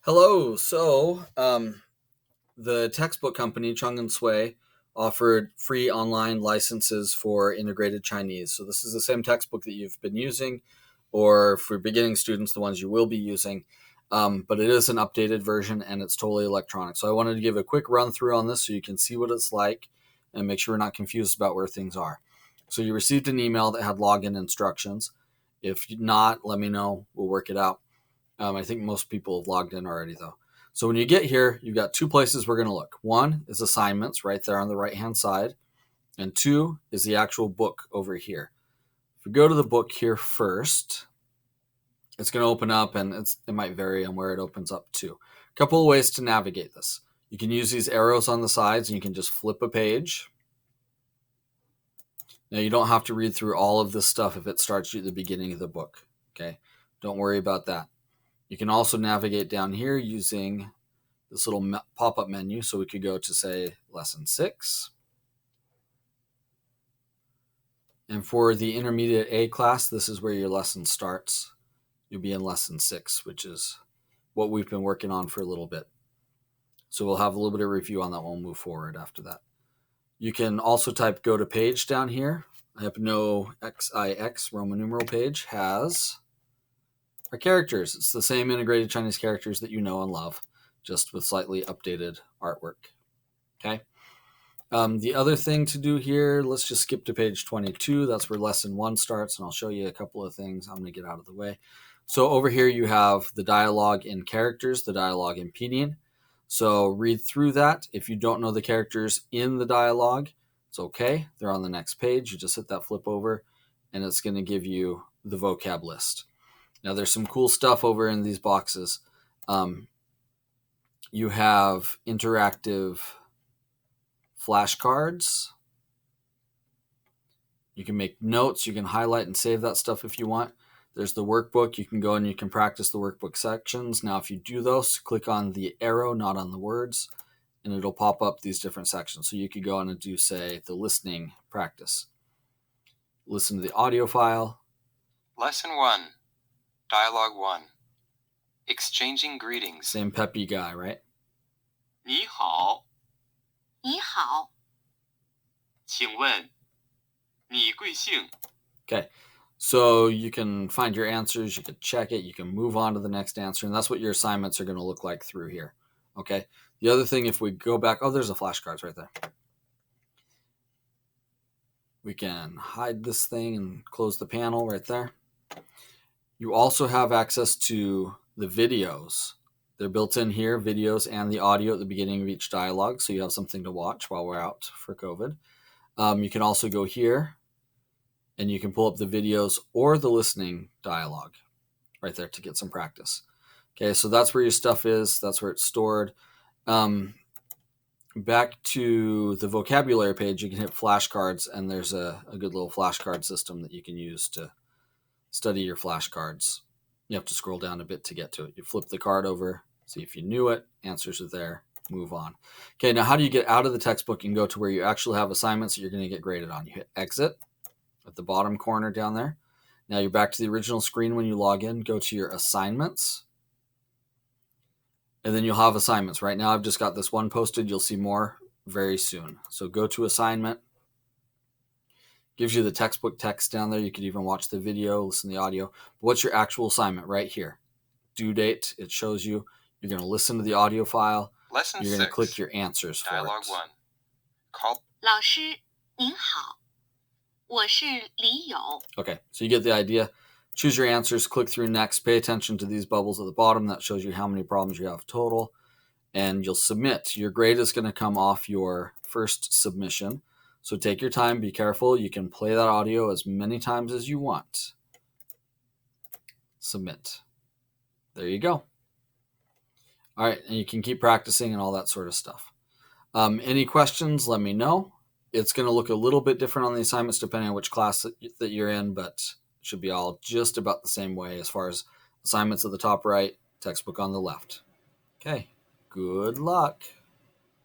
Hello. The textbook company Chung and Sui offered free online licenses for integrated Chinese. So this is the same textbook that you've been using, or for beginning students, the ones you will be using. But it is an updated version and it's totally electronic. So I wanted to give a quick run through on this so you can see what it's like and make sure we're not confused about where things are. So you received an email that had login instructions. If not, let me know. We'll work it out. I think most people have logged in already, though. So when you get here, you've got two places we're going to look. One is assignments right there on the right-hand side, and two is the actual book over here. If we go to the book here first, it's going to open up, and it might vary on where it opens up to. A couple of ways to navigate this. You can use these arrows on the sides, and you can just flip a page. Now, you don't have to read through all of this stuff if it starts you at the beginning of the book, okay? Don't worry about that. You can also navigate down here using this little pop-up menu. So we could go to, say, lesson 6. And for the intermediate A class, this is where your lesson starts. You'll be in lesson 6, which is what we've been working on for a little bit. So we'll have a little bit of review on that one. We'll move forward after that. You can also type go to page down here. Hypno XIX Roman numeral page has our characters. It's the same integrated Chinese characters that you know and love, just with slightly updated artwork. Okay. The other thing to do here, let's just skip to page 22. That's where lesson 1 starts, and I'll show you a couple of things. I'm going to get out of the way. So over here you have the dialogue in characters, the dialogue in pinyin. So read through that. If you don't know the characters in the dialogue, it's okay. They're on the next page. You just hit that flip over, and it's going to give you the vocab list. Now, there's some cool stuff over in these boxes. You have interactive flashcards. You can make notes. You can highlight and save that stuff if you want. There's the workbook. You can go and you can practice the workbook sections. Now, if you do those, click on the arrow, not on the words, and it'll pop up these different sections. So you could go on and do, say, the listening practice. Listen to the audio file. Lesson 1, Dialogue 1, Exchanging Greetings. Same peppy guy, right? 你好,你好,请问,你贵姓? Okay, so you can find your answers, you can check it, you can move on to the next answer, and that's what your assignments are going to look like through here. Okay, the other thing, if we go back, there's a flashcards right there. We can hide this thing and close the panel right there. You also have access to the videos. They're built in here, videos and the audio at the beginning of each dialogue, so you have something to watch while we're out for COVID. You can also go here, and you can pull up the videos or the listening dialogue right there to get some practice. Okay, so that's where your stuff is. That's where it's stored. Back to the vocabulary page, you can hit flashcards, and there's a good little flashcard system that you can use to study your flashcards. You have to scroll down a bit to get to it. You flip the card over, see if you knew it, answers are there, move on. Okay, now how do you get out of the textbook and go to where you actually have assignments that you're going to get graded on? You hit exit at the bottom corner down there. Now you're back to the original screen when you log in. Go to your assignments, and then you'll have assignments. Right now I've just got this one posted. You'll see more very soon. So go to assignment. Gives you the textbook text down there. You could even watch the video, listen to the audio. But what's your actual assignment right here? Due date, it shows you. You're going to listen to the audio file. Lesson You're going 6, to click your answers for Dialogue it. 1, Call. 老师您好,我是李友. Okay, so you get the idea. Choose your answers, click through next, pay attention to these bubbles at the bottom. That shows you how many problems you have total, and you'll submit. Your grade is going to come off your first submission, so take your time, be careful. You can play that audio as many times as you want. Submit. There you go. All right, and you can keep practicing and all that sort of stuff. Any questions, let me know. It's going to look a little bit different on the assignments depending on which class that you're in, but it should be all just about the same way as far as assignments at the top right, textbook on the left. Okay, good luck.